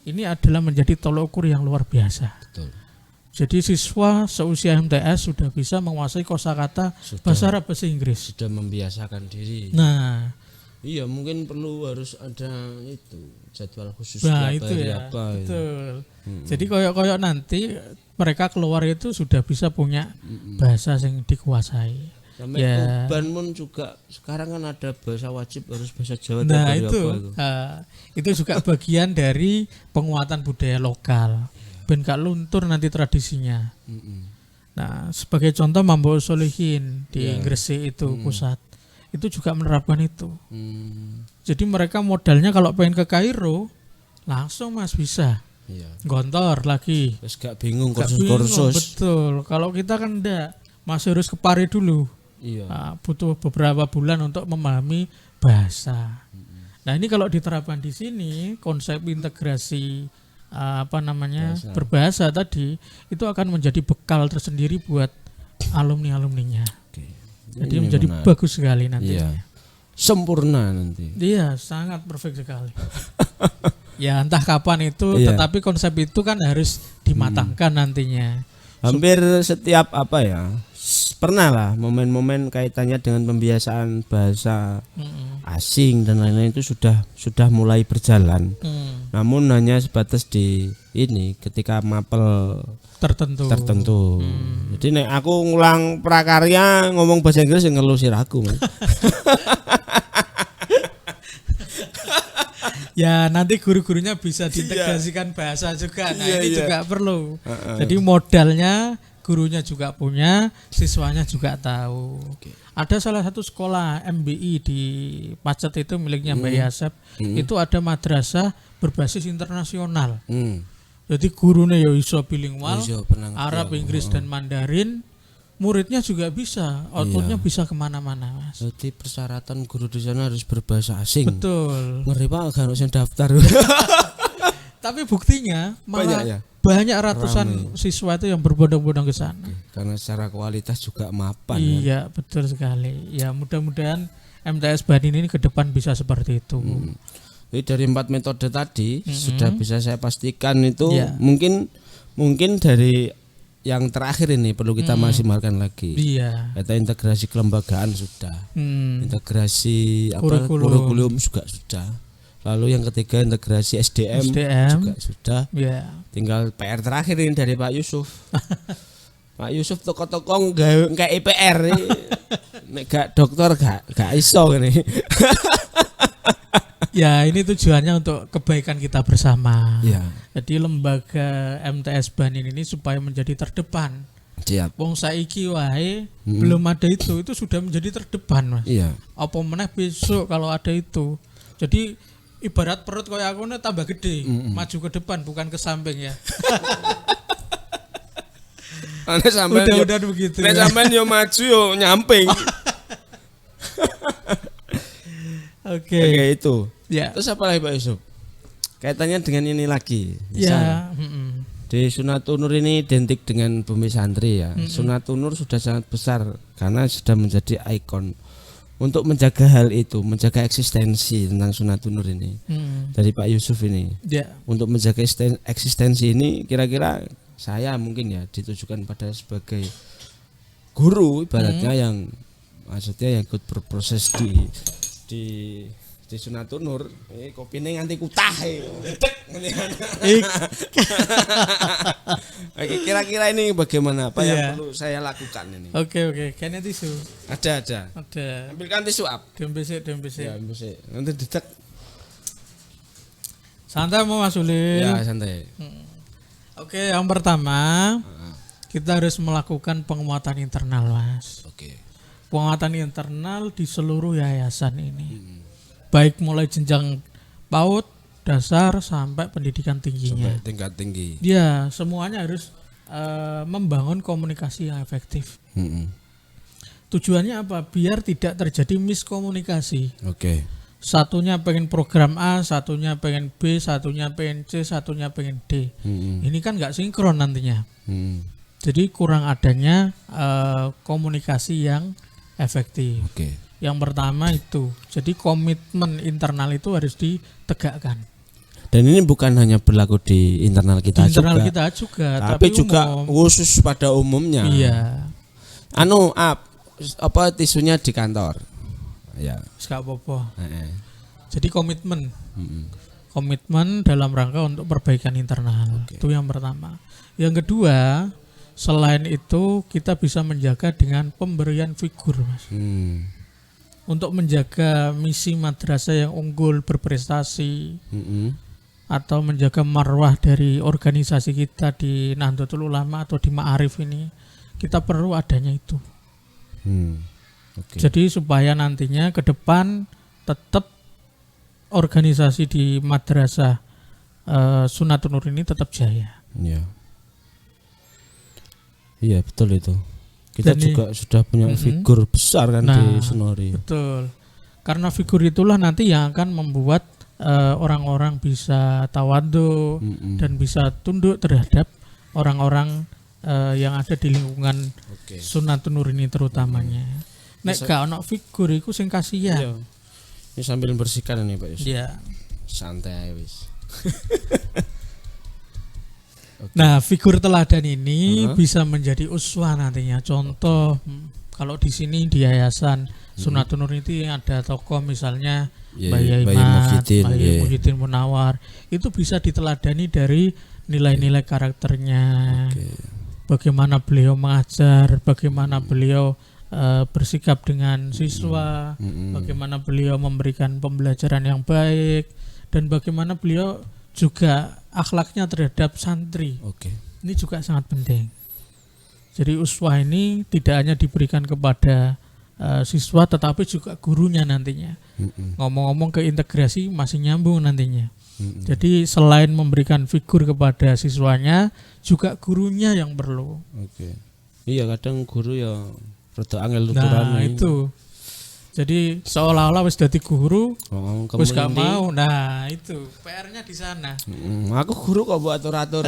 ini adalah menjadi tolok ukur yang luar biasa. Jadi siswa seusia MTS sudah bisa menguasai kosakata bahasa Arab, bahasa Inggris. Sudah membiasakan diri. Nah, iya, mungkin perlu harus ada itu jadwal khusus itu ya. Betul. Jadi koyok-koyok nanti mereka keluar itu sudah bisa punya bahasa yang dikuasai. Sampai Tuban pun juga sekarang kan ada bahasa wajib harus bahasa Jawa. Nah itu juga bagian dari penguatan budaya lokal. Ben gak luntur nanti tradisinya. Nah sebagai contoh Mambo Solihin di Gresik itu pusat. Itu juga menerapkan itu. Jadi mereka modalnya kalau pengen ke Kairo langsung Mas bisa. Gontor lagi. Terus gak bingung kursus-kursus. Betul. Kalau kita kan enggak, masih harus ke Pare dulu. Butuh beberapa bulan untuk memahami bahasa. Nah ini kalau diterapkan di sini konsep integrasi berbahasa tadi itu akan menjadi bekal tersendiri buat alumni-alumninya. Jadi menjadi bagus sekali nanti. Sempurna nanti. Iya, sangat perfect sekali. Ya entah kapan itu, tetapi konsep itu kan harus dimatangkan nantinya. Hampir setiap pernah lah momen-momen kaitannya dengan pembiasaan bahasa asing dan lain-lain itu sudah mulai berjalan. Namun hanya sebatas di ini ketika mapel tertentu. Jadi nek aku ngulang prakarya ngomong bahasa Inggris yang ngeluh siraku. Ya nanti guru-gurunya bisa diintegrasikan bahasa juga. Nah ini juga perlu. Jadi modalnya gurunya juga punya, siswanya juga tahu. Ada salah satu sekolah MBI di Pacet itu miliknya Mbak Yasep. Itu ada madrasah berbasis internasional. Jadi gurunya ya iso bilingual, Arab, Inggris dan Mandarin. Muridnya juga bisa, outputnya bisa kemana-mana, Mas. Jadi persyaratan guru di sana harus berbahasa asing. Betul. Ngeri Pak, harus daftar. Tapi buktinya malah banyak ratusan siswa itu yang berbondong-bondong ke sana. Karena secara kualitas juga mapan. Iya, kan? Betul sekali. Ya, mudah-mudahan MTS Banin ini ke depan bisa seperti itu. Jadi dari 4 metode tadi sudah bisa saya pastikan itu mungkin dari yang terakhir ini perlu kita maksimalkan lagi. Iya. Kata integrasi kelembagaan sudah. Integrasi kurikulum juga sudah. Lalu yang ketiga integrasi SDM. Juga sudah. Yeah. Tinggal PR terakhir ini dari Pak Yusuf. Pak Yusuf toko-toko nggak IPR nih. Nek gak dokter gak iso ini. Ya, ini tujuannya untuk kebaikan kita bersama. Ya. Jadi lembaga MTS Banin ini supaya menjadi terdepan. Siap. Wong saiki wae belum ada itu sudah menjadi terdepan, Mas. Iya. Apa meneh besok kalau ada itu. Jadi ibarat perut kayak aku nih tambah gede, maju ke depan bukan ke samping ya. Udah begitu. Nek sampean yo maju yo nyamping. Oke, itu. Ya. Terus apa lagi Pak Yusuf? Kaitannya dengan ini lagi. Ya. Di Sunatunur ini identik dengan Bumi Santri ya. Sunatunur sudah sangat besar karena sudah menjadi ikon. Untuk menjaga hal itu, menjaga eksistensi tentang Sunatunur ini dari Pak Yusuf ini. Untuk menjaga eksistensi ini, kira-kira saya mungkin ya ditujukan pada sebagai guru ibaratnya yang maksudnya yang ikut berproses di Sunatunur. Kopine nganti kutah. Oke, kira-kira ini bagaimana? Apa yang perlu saya lakukan ini? Oke. Kayaknya tisu. Ada. Ambilkan tisu ap. Dembesik. Ya, dembesik. Nanti dicek. Santai mau Mas Ulin. Ya, santai. Oke, yang pertama kita harus melakukan penguatan internal, Mas. Oke. Penguatan internal di seluruh yayasan ini. Baik mulai jenjang PAUD, dasar sampai pendidikan tingginya. Sampai tingkat tinggi. Ya, semuanya harus membangun komunikasi yang efektif. Tujuannya apa? Biar tidak terjadi miskomunikasi. Oke. Satunya pengen program A, satunya pengen B, satunya pengen C, satunya pengen D. Ini kan nggak sinkron nantinya. Jadi kurang adanya komunikasi yang efektif. Oke. Yang pertama itu, jadi komitmen internal itu harus ditegakkan. Dan ini bukan hanya berlaku di internal kita juga, tapi juga khusus pada umumnya. Iya. Apa tisunya di kantor? Ya. Gak apa-apa. Jadi komitmen, komitmen dalam rangka untuk perbaikan internal. Itu yang pertama. Yang kedua, selain itu kita bisa menjaga dengan pemberian figur, Mas. Untuk menjaga misi madrasah yang unggul berprestasi, atau menjaga marwah dari organisasi kita di Nahdlatul Ulama atau di Ma'arif ini, kita perlu adanya itu. Jadi supaya nantinya ke depan tetap organisasi di madrasah Sunatunur ini tetap jaya. Iya betul itu. Kita dan juga sudah punya figur besar kan di Senori. Betul. Karena figur itulah nanti yang akan membuat orang-orang bisa tawadhu dan bisa tunduk terhadap orang-orang yang ada di lingkungan Sunatunur ini terutamanya. Nek gak ono figur iku sing kasihan. Iya. Ini sambil bersihkan ini Pak Yus. Iya. Santai wis. Nah, figur teladan ini bisa menjadi uswah nantinya. Contoh, kalau di sini di Yayasan Sunatunur itu ada tokoh misalnya Bayi Muhyiddin Munawar. Itu bisa diteladani dari nilai-nilai karakternya. Bagaimana beliau mengajar, bagaimana beliau bersikap dengan siswa, bagaimana beliau memberikan pembelajaran yang baik, dan bagaimana beliau juga akhlaknya terhadap santri. Ini juga sangat penting. Jadi uswah ini tidak hanya diberikan kepada siswa tetapi juga gurunya nantinya. Ngomong-ngomong ke integrasi masih nyambung nantinya. Jadi selain memberikan figur kepada siswanya, juga gurunya yang perlu. Iya, kadang guru ya rada angel tuturane. Nah, itu. Jadi seolah-olah wis dadi guru, wis gak kemudian mau. Nah, itu PR-nya di sana. Aku guru kok buat atur-atur.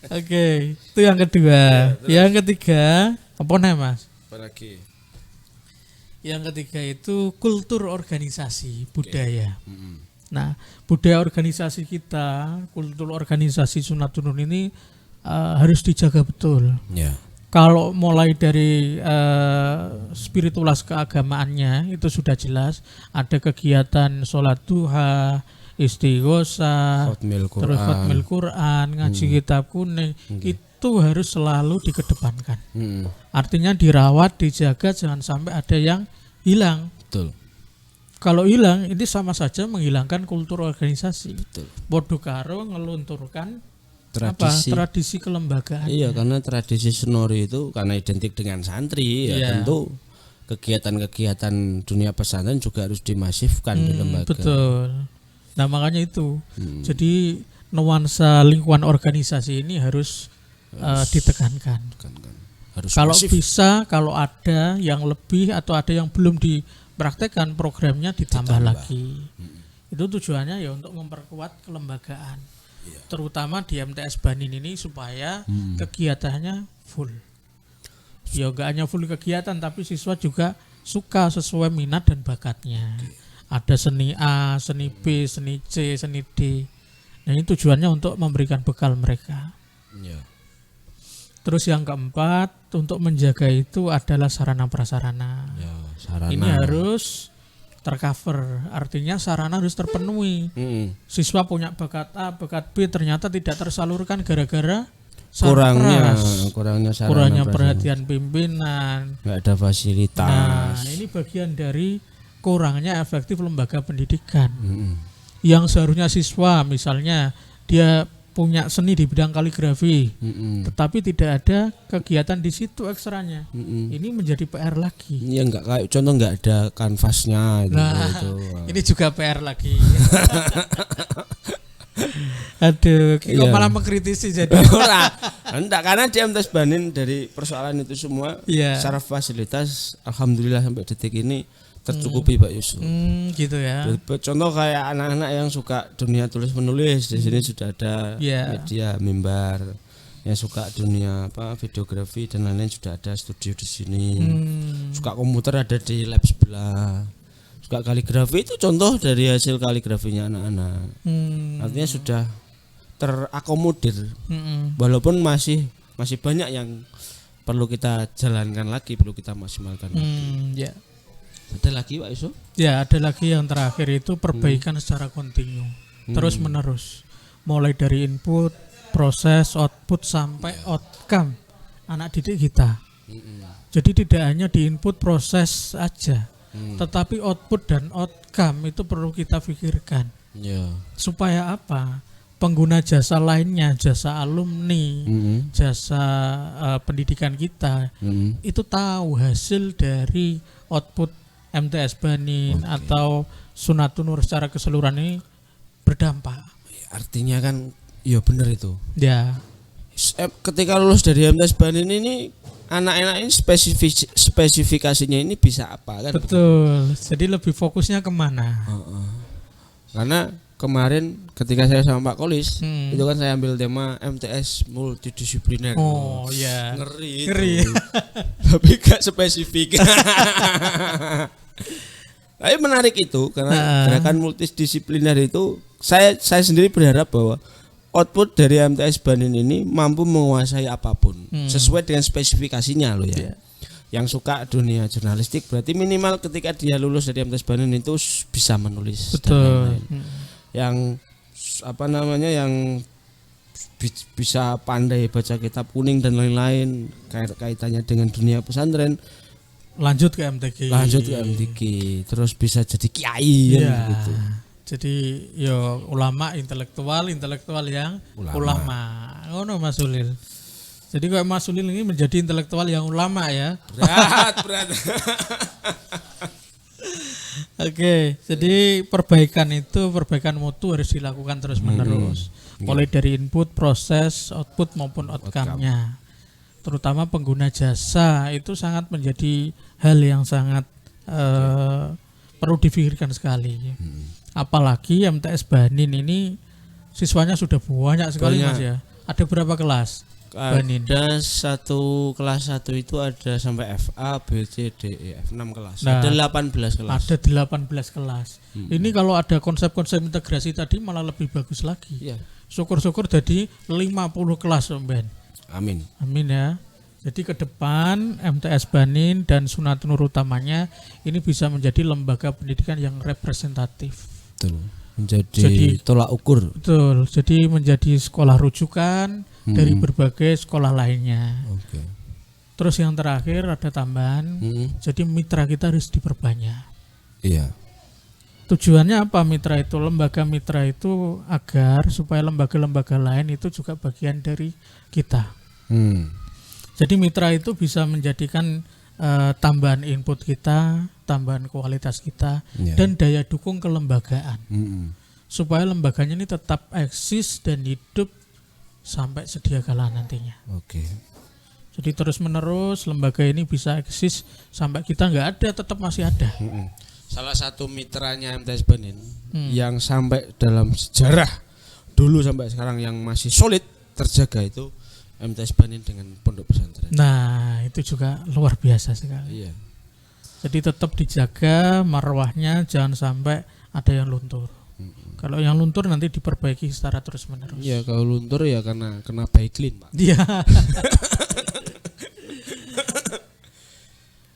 Oke, itu yang kedua. Yang ketiga, apa nih Mas? Apa lagi? Yang ketiga itu kultur organisasi budaya. Nah, budaya organisasi kita, kultur organisasi Sunatunun ini harus dijaga betul. Ya. Kalau mulai dari spiritualitas keagamaannya itu sudah jelas, ada kegiatan sholat duha, istighosah, terus khatmil Quran, ngaji kitab kuning, itu harus selalu dikedepankan. Artinya dirawat, dijaga, jangan sampai ada yang hilang. Betul. Kalau hilang, ini sama saja menghilangkan kultur organisasi. Betul. Bodoh karo ngelunturkan tradisi kelembagaan. Iya, karena tradisi Senori itu karena identik dengan santri, ya tentu kegiatan-kegiatan dunia pesantren juga harus dimasifkan di lembaga. Betul. Nah, makanya itu. Jadi nuansa lingkungan organisasi ini harus ditekankan. Harus kalau masif. Bisa, kalau ada yang lebih atau ada yang belum dipraktekkan, programnya ditambah lagi. Itu tujuannya ya untuk memperkuat kelembagaan. Terutama di MTS Banin ini supaya kegiatannya full. Ya gak hanya full kegiatan, tapi siswa juga suka sesuai minat dan bakatnya. Ada seni A, seni B, seni C, seni D. Nah, ini tujuannya untuk memberikan bekal mereka. Terus yang keempat, untuk menjaga itu adalah sarana prasarana. Sarana. Ini harus tercover, artinya sarana harus terpenuhi. Siswa punya bakat A, bakat B, ternyata tidak tersalurkan gara-gara kurangnya perhatian pimpinan, nggak ada fasilitas. Nah, ini bagian dari kurangnya efektif lembaga pendidikan. Yang seharusnya siswa misalnya dia punya seni di bidang kaligrafi, tetapi tidak ada kegiatan di situ ekstranya. Ini menjadi PR lagi. Iya, enggak kayak contoh enggak ada kanvasnya gitu. Ini juga PR lagi. Aduh, kok malah mengkritisi jadi. Enggak, karena di MTS Banin dari persoalan itu semua secara fasilitas alhamdulillah sampai detik ini tercukupi Pak Yusuf. Gitu ya. Contoh kayak anak-anak yang suka dunia tulis menulis, di sini sudah ada media mimbar. Yang suka dunia videografi dan lain-lain sudah ada studio di sini. Suka komputer ada di lab sebelah. Suka kaligrafi itu contoh dari hasil kaligrafinya anak-anak. Artinya sudah terakomodir. Walaupun masih banyak yang perlu kita jalankan lagi, perlu kita maksimalkan lagi. Ada lagi Pak Iso? Ya, ada lagi yang terakhir itu perbaikan secara kontinu, terus menerus, mulai dari input, proses, output sampai outcome anak didik kita. Jadi tidak hanya di input proses aja, tetapi output dan outcome itu perlu kita pikirkan. Supaya apa? Pengguna jasa lainnya, jasa alumni, jasa pendidikan kita, itu tahu hasil dari output MTS Banin atau Sunatunur secara keseluruhan ini berdampak. Artinya kan, ya benar itu. Ya. Ketika lulus dari MTS Banin ini, anak-anak ini spesifikasinya ini bisa apa kan? Betul. Jadi lebih fokusnya kemana? Karena kemarin ketika saya sama Pak Kolis, itu kan saya ambil tema MTS multidisipliner. Oh iya. Ngeri. Tapi gak spesifik. Tapi menarik itu karena gerakan multidisipliner itu saya sendiri berharap bahwa output dari MTS Banin ini mampu menguasai apapun sesuai dengan spesifikasinya loh ya. Yang suka dunia jurnalistik berarti minimal ketika dia lulus dari MTS Banin itu bisa menulis. Betul. Yang yang bisa pandai baca kitab kuning dan lain-lain kaitannya dengan dunia pesantren, lanjut ke MTQ, terus bisa jadi kiai gitu. Jadi ulama intelektual yang ulama. Ngono Mas Ulil. Jadi kayak Mas Ulil ini menjadi intelektual yang ulama ya. Berat. Oke, jadi perbaikan mutu harus dilakukan terus menerus. Mulai dari input, proses, output maupun outcome-nya. terutama pengguna jasa itu sangat menjadi hal yang sangat perlu dipikirkan sekali. Apalagi MTS Banin ini siswanya sudah banyak sekali Mas ya. Ada berapa kelas? Banin? Ada satu kelas 1 itu ada sampai FA, B, C, D, E, F 6 kelas. Nah, ada 18 kelas. Ada 18 kelas. Ini kalau ada konsep-konsep integrasi tadi malah lebih bagus lagi. Iya. Syukur-syukur jadi 50 kelas Ben. Amin. Amin ya. Jadi ke depan MTS Banin dan Sunatun Nur utamanya ini bisa menjadi lembaga pendidikan yang representatif. Betul. Menjadi tolak ukur. Betul. Jadi menjadi sekolah rujukan dari berbagai sekolah lainnya. Okay. Terus yang terakhir ada tambahan. Jadi mitra kita harus diperbanyak. Iya. Tujuannya apa mitra itu? Lembaga mitra itu agar supaya lembaga-lembaga lain itu juga bagian dari kita. Jadi mitra itu bisa menjadikan tambahan input kita, tambahan kualitas kita, dan daya dukung kelembagaan. Supaya lembaganya ini tetap eksis dan hidup sampai sedia kala nantinya. Oke. Jadi terus menerus lembaga ini bisa eksis sampai kita nggak ada, tetap masih ada. Salah satu mitranya MTS Banin yang sampai dalam sejarah dulu sampai sekarang yang masih solid terjaga itu MTS Banin dengan pondok pesantren. Nah, itu juga luar biasa sekali. Iya. Jadi tetap dijaga marwahnya, jangan sampai ada yang luntur. Kalau yang luntur nanti diperbaiki secara terus menerus. Iya, kalau luntur ya karena kena baiklin, Pak. Iya.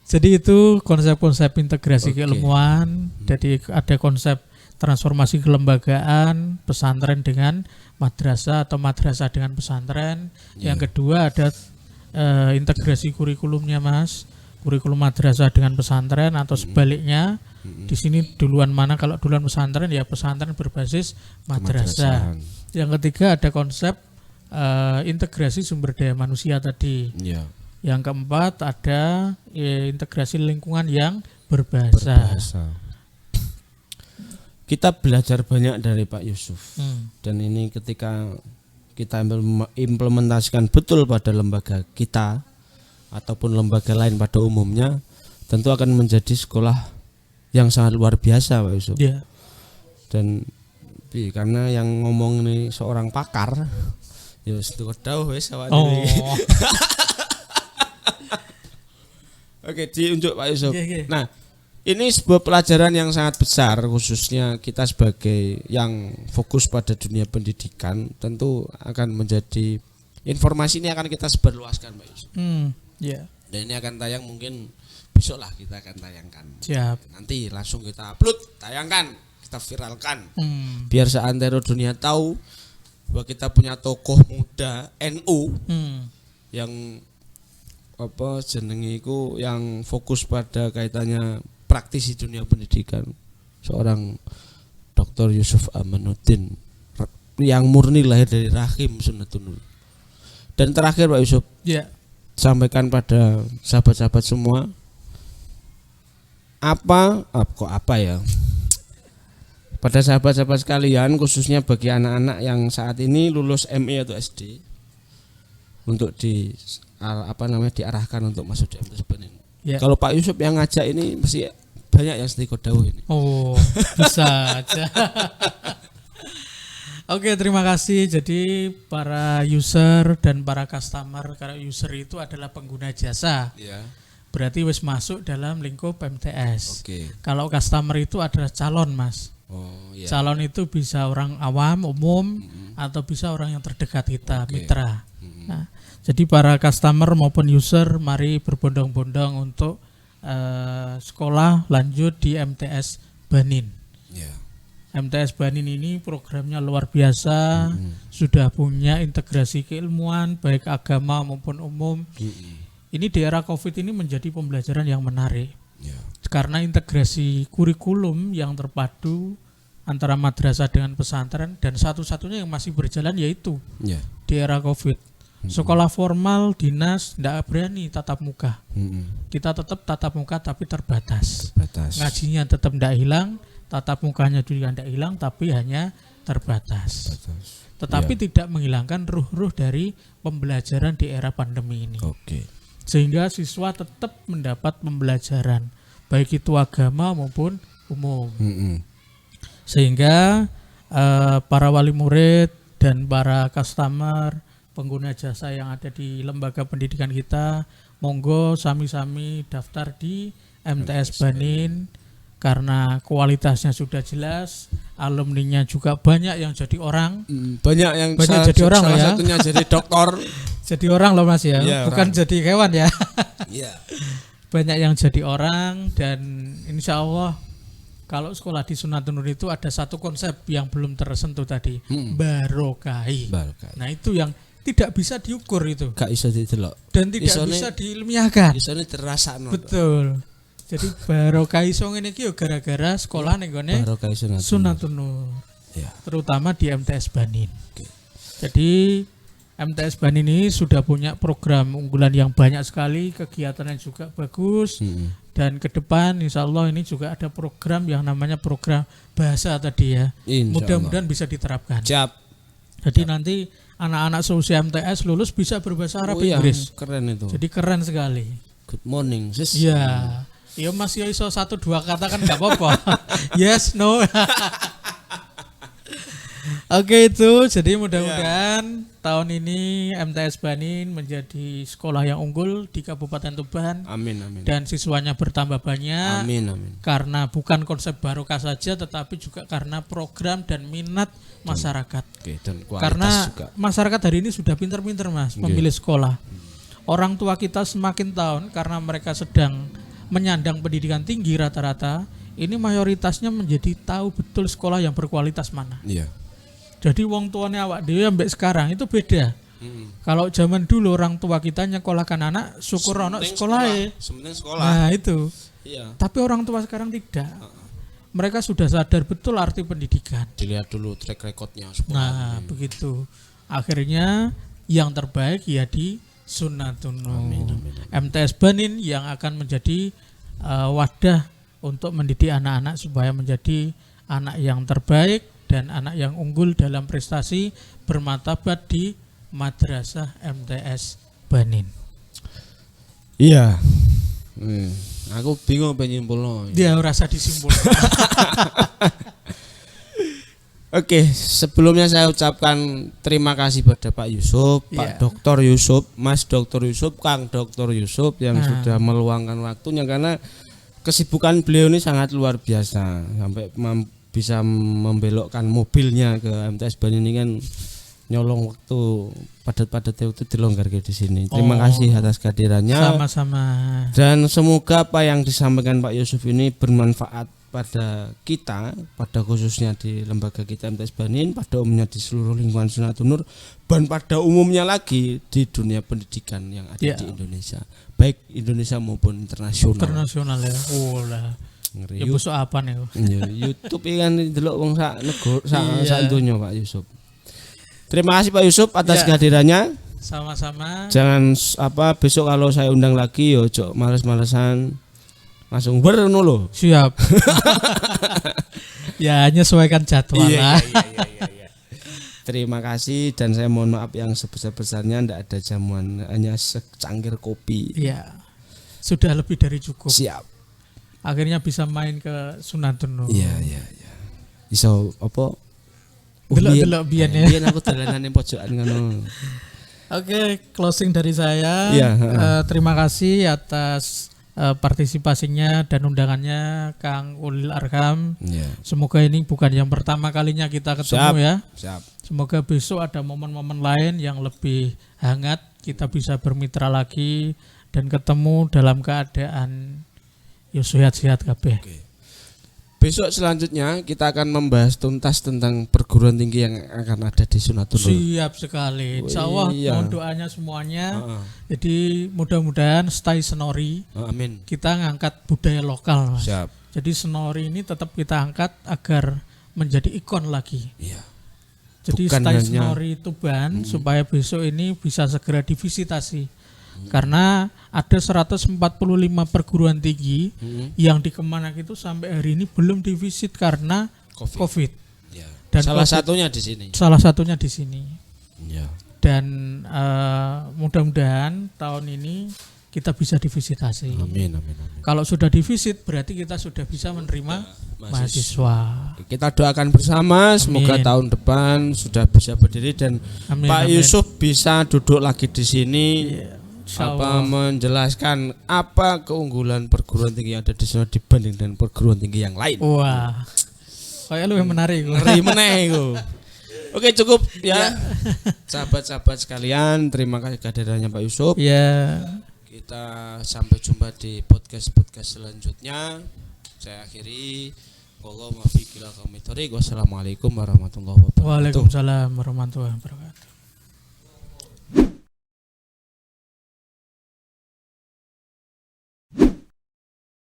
Jadi itu konsep-konsep integrasi keilmuan. Jadi ada konsep transformasi kelembagaan pesantren dengan madrasah atau madrasah dengan pesantren. Yang kedua ada integrasi kurikulumnya Mas, kurikulum madrasah dengan pesantren atau sebaliknya. Di sini duluan mana? Kalau duluan pesantren ya pesantren berbasis madrasah. Yang ketiga ada konsep integrasi sumber daya manusia tadi. Yang keempat ada integrasi lingkungan yang berbahasa. Kita belajar banyak dari Pak Yusuf. Dan ini ketika kita implementasikan betul pada lembaga kita ataupun lembaga lain pada umumnya, tentu akan menjadi sekolah yang sangat luar biasa Pak Yusuf. Dan karena yang ngomong ini seorang pakar, ya wis wis awak dhewe. Oke, diunjuk Pak Yusuf. Nah, ini sebuah pelajaran yang sangat besar, khususnya kita sebagai yang fokus pada dunia pendidikan, tentu akan menjadi informasi ini akan kita sebarluaskan, Pak Yusuf. Dan ini akan tayang mungkin besok lah kita akan tayangkan. Siap. Nanti langsung kita upload, tayangkan, kita viralkan. Biar seantero dunia tahu bahwa kita punya tokoh muda NU yang apa jenengiku yang fokus pada kaitannya praktisi dunia pendidikan, seorang Dr. Yusuf Amanuddin yang murni lahir dari rahim Sunatun Nur. Dan terakhir Pak Yusuf, sampaikan pada sahabat-sahabat semua pada sahabat-sahabat sekalian, khususnya bagi anak-anak yang saat ini lulus MI atau SD, untuk diarahkan untuk masuk di MTS Banin. Kalau Pak Yusuf yang ngajak ini mesti banyak yang setrika dawuh ini. Oh, bisa aja. Oke, terima kasih. Jadi para user dan para customer, karena user itu adalah pengguna jasa. Berarti wis masuk dalam lingkup MTS. Kalau customer itu adalah calon, Mas. Calon itu bisa orang awam, umum, atau bisa orang yang terdekat kita, mitra. Nah, jadi para customer maupun user mari berbondong-bondong untuk sekolah lanjut di MTS Banin. MTS Banin ini programnya luar biasa, sudah punya integrasi keilmuan baik agama maupun umum. Ini di era COVID ini menjadi pembelajaran yang menarik. Karena integrasi kurikulum yang terpadu antara madrasah dengan pesantren, dan satu-satunya yang masih berjalan yaitu di era COVID. Sekolah formal dinas tidak berani tatap muka. Kita tetap tatap muka tapi terbatas. Ngajinya tetap tidak hilang, tatap mukanya juga tidak hilang, tapi hanya terbatas. Tetapi tidak menghilangkan ruh-ruh dari pembelajaran di era pandemi ini. Sehingga siswa tetap mendapat pembelajaran, baik itu agama maupun umum. Sehingga para wali murid dan para customer, pengguna jasa yang ada di lembaga pendidikan kita, monggo sami-sami daftar di MTS Banin, karena kualitasnya sudah jelas, alumninya juga banyak yang jadi orang. Banyak yang jadi orang salah ya. Satunya jadi dokter. Jadi orang loh Mas ya, bukan orang. Jadi hewan ya. Yeah. Banyak yang jadi orang, dan insya Allah kalau sekolah di Sunatunur itu ada satu konsep yang belum tersentuh tadi, barokahi. Nah itu yang tidak bisa diukur itu. Gak bisa didelok. Dan tidak bisa diilmiahkan. Isone terasa. Betul. Jadi barokahi song ini yo gara-gara sekolah ning gone Sunatunur. Ya. Terutama di MTS Banin. Jadi MTS Banin ini sudah punya program unggulan yang banyak sekali, kegiatannya juga bagus. Dan ke depan insya Allah ini juga ada program yang namanya program bahasa tadi ya. Mudah-mudahan bisa diterapkan. Siap. Jadi nanti anak-anak seusia MTS lulus bisa berbahasa Arab Inggris. Keren itu. Jadi keren sekali. Good morning, sis. Iya. Ya Mas ya iso 1-2 kata kan enggak apa-apa. Yes, no. Oke itu, jadi mudah-mudahan tahun ini MTS Banin menjadi sekolah yang unggul di Kabupaten Tuban. Amin. Dan siswanya bertambah banyak. Amin. Karena bukan konsep barokah saja, tetapi juga karena program dan minat masyarakat. Dan kualitas karena juga. Masyarakat hari ini sudah pintar-pintar Mas, memilih sekolah. Orang tua kita semakin tahun karena mereka sedang menyandang pendidikan tinggi rata-rata, ini mayoritasnya menjadi tahu betul sekolah yang berkualitas mana. Iya. Jadi wong tuane awak dhewe ambek sekarang itu beda. Kalau zaman dulu orang tua kita nyekolahkan anak, syukur ono sekolahe. Sekolah. Nah, itu. Iya. Tapi orang tua sekarang tidak. Mereka sudah sadar betul arti pendidikan. Dilihat dulu track recordnya sekolah. Nah, begitu. Akhirnya yang terbaik ya di Sunatunur. MTS Banin yang akan menjadi wadah untuk mendidik anak-anak supaya menjadi anak yang terbaik dan anak yang unggul dalam prestasi bermartabat di Madrasah MTS Banin. Iya. Aku bingung penyimpulno. Dia rasa disimpulkan. Oke, sebelumnya saya ucapkan terima kasih pada Pak Yusuf, Pak Dr. Yusuf, Mas Dr. Yusuf, Kang Dr. Yusuf yang sudah meluangkan waktunya, karena kesibukan beliau ini sangat luar biasa sampai bisa membelokkan mobilnya ke MTS Banin ini kan nyolong waktu padat-padat itu dilonggarkan di sini. Terima kasih atas kehadirannya. Sama-sama. Dan semoga apa yang disampaikan Pak Yusuf ini bermanfaat pada kita, pada khususnya di lembaga kita MTS Banin, pada umumnya di seluruh lingkungan Sunatunur, dan pada umumnya lagi di dunia pendidikan yang ada di Indonesia, baik Indonesia maupun internasional. Internasional ya. Oh lah. Ya busuk apa nih? Ya, YouTube kan delok wong sak negara sak donya Pak Yusuf. Terima kasih Pak Yusuf atas kehadirannya. Sama-sama. Jangan besok kalau saya undang lagi yo ojo males-malesan. Langsung berno loh. Siap. Ya menyesuaikan jadwal lah. Iya. Terima kasih dan saya mohon maaf yang sebesar-besarnya, tidak ada jamuan, hanya secangkir kopi. Iya. Sudah lebih dari cukup. Siap. Akhirnya bisa main ke Sunatunur. Iya. Iso apa? Delok biyen ya. Biyen aku dolanan ning pojokan ngono. Oke, closing dari saya. Iya, terima kasih atas partisipasinya dan undangannya Kang Ulil Arham. Semoga ini bukan yang pertama kalinya kita ketemu. Siap. Semoga besok ada momen-momen lain yang lebih hangat, kita bisa bermitra lagi dan ketemu dalam keadaan sehat-sehat kabeh. Besok selanjutnya kita akan membahas tuntas tentang perguruan tinggi yang akan ada di Sunatunur. Siap sekali. Insya Allah mohon doanya semuanya. Jadi mudah-mudahan stay senori. Amin. Kita ngangkat budaya lokal, Mas. Siap. Jadi senori ini tetap kita angkat agar menjadi ikon lagi. Iya. Jadi stay senori Tuban supaya besok ini bisa segera divisitasi. Karena ada 145 perguruan tinggi yang di Kemenak itu sampai hari ini belum divisit karena COVID. Dan salah satunya di sini. Salah satunya di sini. Ya. Dan mudah-mudahan tahun ini kita bisa divisitasi. Amin. Kalau sudah divisit berarti kita sudah bisa menerima mahasiswa. Kita doakan bersama semoga tahun depan sudah bisa berdiri dan Pak Yusuf bisa duduk lagi di sini. Menjelaskan apa keunggulan perguruan tinggi yang ada di sana dibanding dengan perguruan tinggi yang lain. Wah, kayak lu yang menarik. Oke, cukup ya. Sahabat-sahabat sekalian, terima kasih kehadirannya Pak Yusuf. Ya. Kita sampai jumpa di podcast selanjutnya. Saya akhiri. Wassalamualaikum warahmatullahi wabarakatuh. Waalaikumsalam warahmatullahi wabarakatuh.